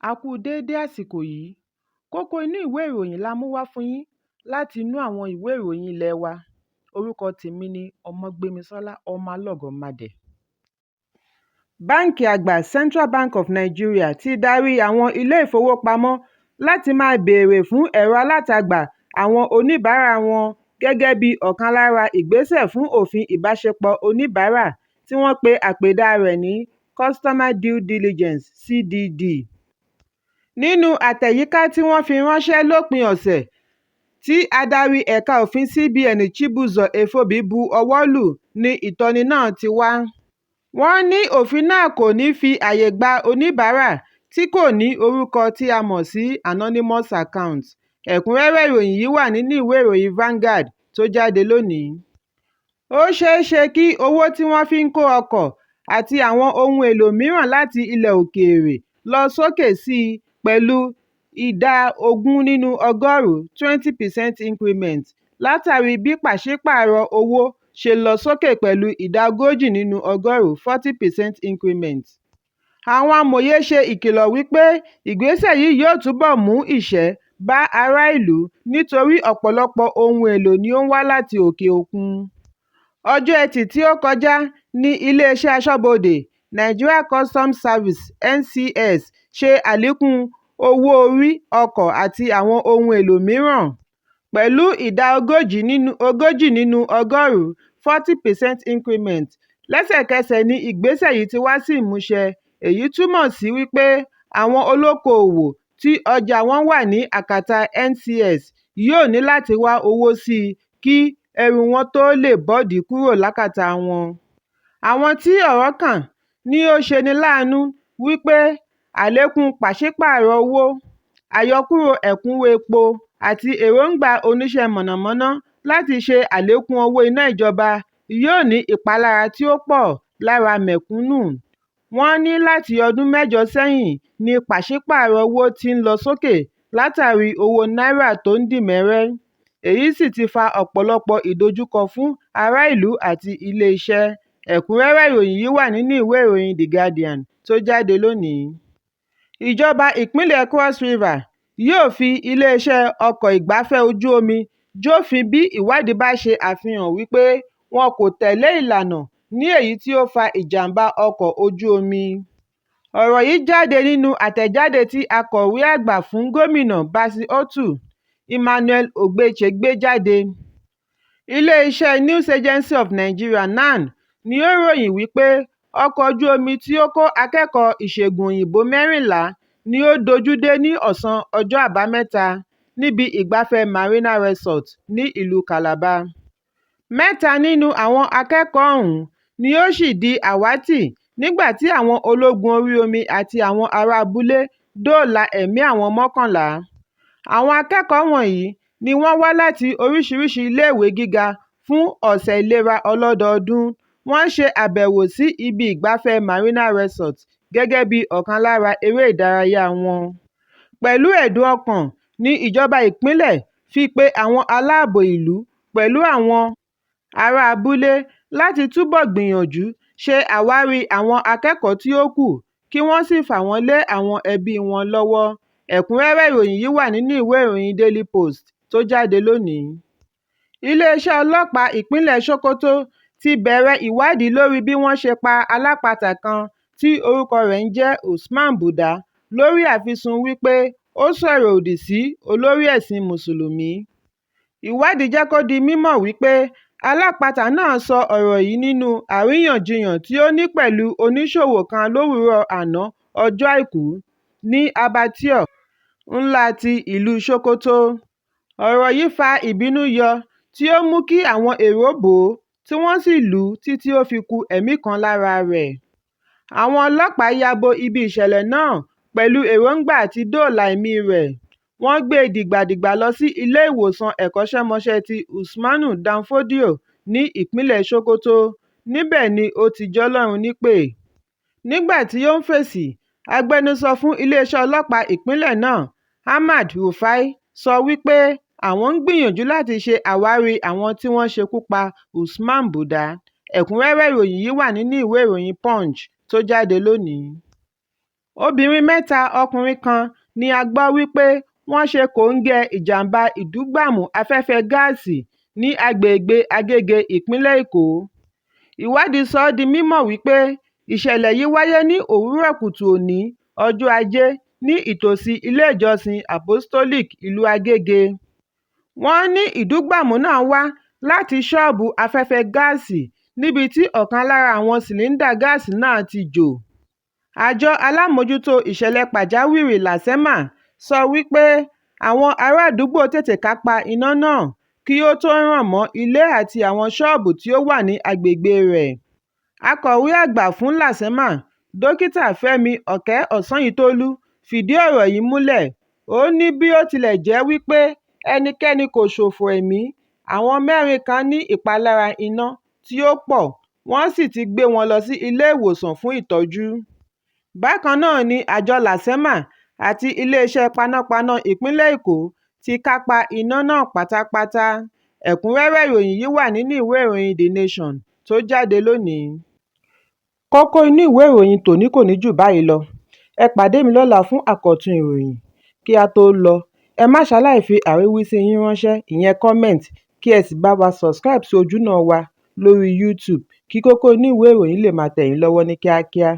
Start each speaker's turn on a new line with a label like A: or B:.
A: A kú déédé àsìkò yìí. Kókó inú ìwé ìròyìn la mú wá fún yín láti inú àwọn ìwé ìròyìn ilé wa. Orúkọ tèmi ni Ọmọgbémisọ́lá ọmọ Alọ́gọ̀madẹ̀. Báǹkì àgbà Central Bank of Nigeria ti darí àwọn ilé ìfowópamọ́ láti máa béèrè fún ẹ̀rọ alátagbà àwọn oníbàárà wọn gẹ́gẹ́ bí ọ̀kan lára ìgbésẹ̀ fún òfin ìbáṣepọ̀ oníbàárà tí wọ́n pe àpèdá rẹ̀ ní Customer Due Diligence (CDD). Nínú àtẹ̀yíká tí wọ́n fi ránṣẹ́ lópin ọ̀sẹ̀ tí adarí ẹ̀ka òfin CBN Chibuzo Efeobi bu ọwọ́ lù ni ìtọ́ni náà ti wá. Wọ́n ní òfin náà kò ní fi àyè gba oníbàárà tí kò ní orúkọ tí a mọ̀ sí anonymous account. Ẹ̀kúnrẹ́rẹ́ ìròyìn yìí wà nínú ìwé ìròyìn Vanguard tó jáde lónìí. Ó ṣeé ṣe kí owó tí wọ́n fi ń kó ọkọ̀ àti àwọn ohun èlò mìíràn láti ilẹ̀ òkèèrè lọ sókè sí i pẹ̀lú ìdá 20 nínú ọgọ́rùn-ún 20% increment látàrí bí pàṣípààrọ̀ owó ṣe lọ sókè pẹ̀lú ìdá 40 nínú ọgọ́rùn-ún 40% increment. Àwọn amòye ṣe ìkìlọ̀ wípé ìgbésẹ̀ yìí yóò túbọ̀ mú ìṣẹ́ bá ará ìlú nítorí ọ̀pọ̀lọpọ̀ ohun èlò ni ó ń wá láti òkè òkun. Ọjọ́ Ẹtì tí ó kọjá ní iléeṣẹ́ aṣọ́bodè Nigeria Customs Service (NCS) ṣe àlékún owó orí ọkọ̀ àti àwọn ohun èlò mìíràn pẹ̀lú ìdá 40 nínú ọgọ́rùn-ún 40% increment. Lẹ́sẹ̀kẹsẹ̀ ni ìgbésẹ̀ yìí ti wá sí ìmúṣẹ. Èyí túmọ̀ sí wípé àwọn olókoòwò tí ọjà wọn wà ní àkàtà NCS yóò ní láti wá owó sí i kí ẹrù wọn tó lè bọ́ọ̀dì kúrò lákàtà wọn. Àwọn tí ọ̀rọ̀ kàn ní ó ṣeni láàánú wípé àlékún pàṣípààrọ̀ owó, àyọkúrò ẹ̀kúnwó epo àti èròǹgbà oníṣẹ́ mọ̀nàmọ́ná láti ṣe àlékún owó iná ìjọba yóò ní ìpalára tí ó pọ̀ lára mẹ̀kúnnù. Wọ́n ní láti ọdún 8 sẹ́yìn ni pàṣípààrọ̀ owó ti ń lọ sókè látàrí owó náírà tó ń dì mẹ́rẹ́. Èyí sì ti fa ọ̀pọ̀lọpọ̀ ìdojúkọ fún ará ìlú àti ilé-iṣẹ́. Ẹ̀kúnrẹ́rẹ́ ìròyìn yìí wà nínú ìwé ìròyìn The Guardian tó jáde lónìí. Ìjọba ìpínlẹ̀ Cross River yóò fi iléeṣẹ́ ọkọ̀ ìgbafẹ́ ojú omi jófin bí ìwádìí bá ṣe àfihàn wípé wọn kò tẹ̀lé ìlànà ní èyí tí ó fa ìjàmbá ọkọ̀ ojú omi. Ọ̀rọ̀ yìí jáde nínú àtẹ̀jáde tí akọ̀wé àgbà fún gómìnà Basi Otu, Emmanuel Ogbeche gbé jáde. Ilé-iṣẹ́ News Agency of Nigeria (NAN) ni ó ròyìn wípé ọkọ̀ ojú omi tí ó kó akẹ́kọ̀ọ́ ìṣègùn òyìnbó 14 ni ó dojúdé ní ọ̀sán ọjọ́ Àbámẹ́ta níbi ìgbafẹ́ Marina Resort ní ìlú Calabar. 3 nínú àwọn akẹ́kọ̀ọ́ ọ̀hún ni ó sì di àwátì nígbà tí àwọn ológun orí omi àti àwọn ará abúlé dóòlà ẹ̀mí àwọn 11. Àwọn akẹ́kọ̀ọ́ wọ̀nyí ni wọ́n wá láti oríṣiríṣi iléèwé gíga fún ọ̀sẹ̀ ìlera ọlọ́dọọdún. Wọ́n ṣe àbẹ̀wò sí ibi ìgbafẹ́ Marina Resort gẹ́gẹ́ bí ọ̀kan lára eré ìdárayá wọn. Pẹ̀lú ẹ̀dùn ọkàn ni ìjọba ìpínlẹ̀ fi pe àwọn aláàbò ìlú pẹ̀lú àwọn ará abúlé láti túbọ̀ gbìyànjú ṣe àwárí àwọn akẹ́kọ̀ọ́ tí ó kù kí wọ́n sì fà wọ́n lé àwọn ẹbí wọn lọ́wọ́. Ẹ̀kúnrẹ́rẹ́ ìròyìn yìí wà nínú ìwé ìròyìn Daily Post tó jáde lónìí. Iléeṣẹ́ ọlọ́pàá ìpínlẹ̀ Sokoto ti bẹ̀rẹ̀ ìwádìí lórí bí wọ́n ṣe pa alápatà kan tí orúkọ rẹ̀ ń jẹ́ Usman Buda lórí àfisùn wípé ó sọ̀rọ̀ òdì sí olórí ẹ̀sìn Mùsùlùmí. Ìwádìí jẹ́ kó di mímọ̀ wípé alápatà náà sọ ọ̀rọ̀ yìí nínú àríyànjiyàn tí ó ní pẹ̀lú oníṣòwò kan lówùúrọ̀ àná ọjọ́ Àìkú ní Abattoir ńlá ti ìlú Sokoto. Ọ̀rọ̀ yìí fa ìbínú yọ tí ó mú kí àwọn èrò bò ó tí wọ́n sì lù ú títí ó fi kú ẹ̀mí kan lára rẹ̀. Àwọn ọlọ́pàá ya bo ibi ìṣẹ̀lẹ̀ náà pẹ̀lú èròǹgbà àti dóòlà ẹ̀mí rẹ̀. Wọ́n gbé e dìgbàdìgbà lọ sí ilé ìwòsàn ẹ̀kọ́ṣẹ́mọṣẹ́ ti Usmanu Danfodio ní ìpínlẹ̀ Sokoto. Níbẹ̀ ni ó ti jọlọ́run nípè. Nígbà tí ó ń fèsì, agbẹnusọ fún iléeṣẹ́ ọlọ́pàá ìpínlẹ̀ náà, Ahmad Rufai, sọ wípé àwọn ń gbìyànjú láti ṣe àwárí àwọn tí wọ́n ṣekú pa Usman Buda. Ẹ̀kúnrẹ́rẹ́ ìròyìn yìí wà nínú ìwé ìròyìn Punch tó jáde lónìí. Obìnrin mẹ́ta ọkùnrin kan ni a gbọ́ wípé wọ́n ṣe kòńgẹ́ ìjàmbá ìdúgbàmù afẹ́fẹ́ gáàsì ní agbègbè Agége ìpínlẹ̀ Èkó. Ìwádìí sọ ọ́ di mímọ̀ wípé ìṣẹ̀lẹ̀ yìí wáyé ní òwúrọ̀ kùtù òní ọjọ́ Ajé ní ìtòsí ilé ìjọsìn Apostolic ìlú Agége. Wọ́n ní ìdúgbàmù náà wá láti ṣọ́ọ̀bù afẹ́fẹ́ gáàsì níbi tí ọ̀kan lára àwọn sìlíńdà gáàsì náà ti jò. Àjọ alámòójútó ìṣẹ̀lẹ̀ pàjáwìrì LASEMA sọ wípé àwọn ará àdúgbò tètè kápá iná náà kí ó tó ràn mọ́ ilé àti àwọn ṣọ́ọ̀bù tí ó wà ní agbègbè rẹ̀. Akọ̀wé àgbà fún LASEMA, Dókítà Fẹ́mi Ọ̀kẹ́-Ọ̀sányìntólú fìdí ọ̀rọ̀ yìí múlẹ̀. Ó ní bí ó tilẹ̀ jẹ́ wípé ẹnikẹ́ni kò ṣòfò ẹ̀mí, àwọn 4 kan ní ìpalára iná tí ó pọ̀, wọ́n sì ti gbé wọn lọ sí ilé ìwòsàn fún ìtọ́jú. Bákan náà ni àjọ LASEMA àti iléeṣẹ́ panápaná ìpínlẹ̀ Èkó ti kápá iná náà pátápátá. Ẹ̀kúnrẹ́rẹ́ ìròyìn yìí wà nínú ìwé ìròyìn The Nation tó jáde lónìí. Kókó inú ìwé ìròyìn tòní kò ní jù báyìí lọ. Ẹ pàdé mi lọ́la fún àkọ́tún ìròyìn. Kí a tó lọ, ẹ má ṣaláì fi àríwísí yín ránṣẹ́, ìyẹn comment, kí ẹ sì bá wa subscribe sí ojúnà wa lórí YouTube kí kókó inú ìwé ìròyìn lè máa tẹ̀ yín lọ́wọ́ ní kíákíá.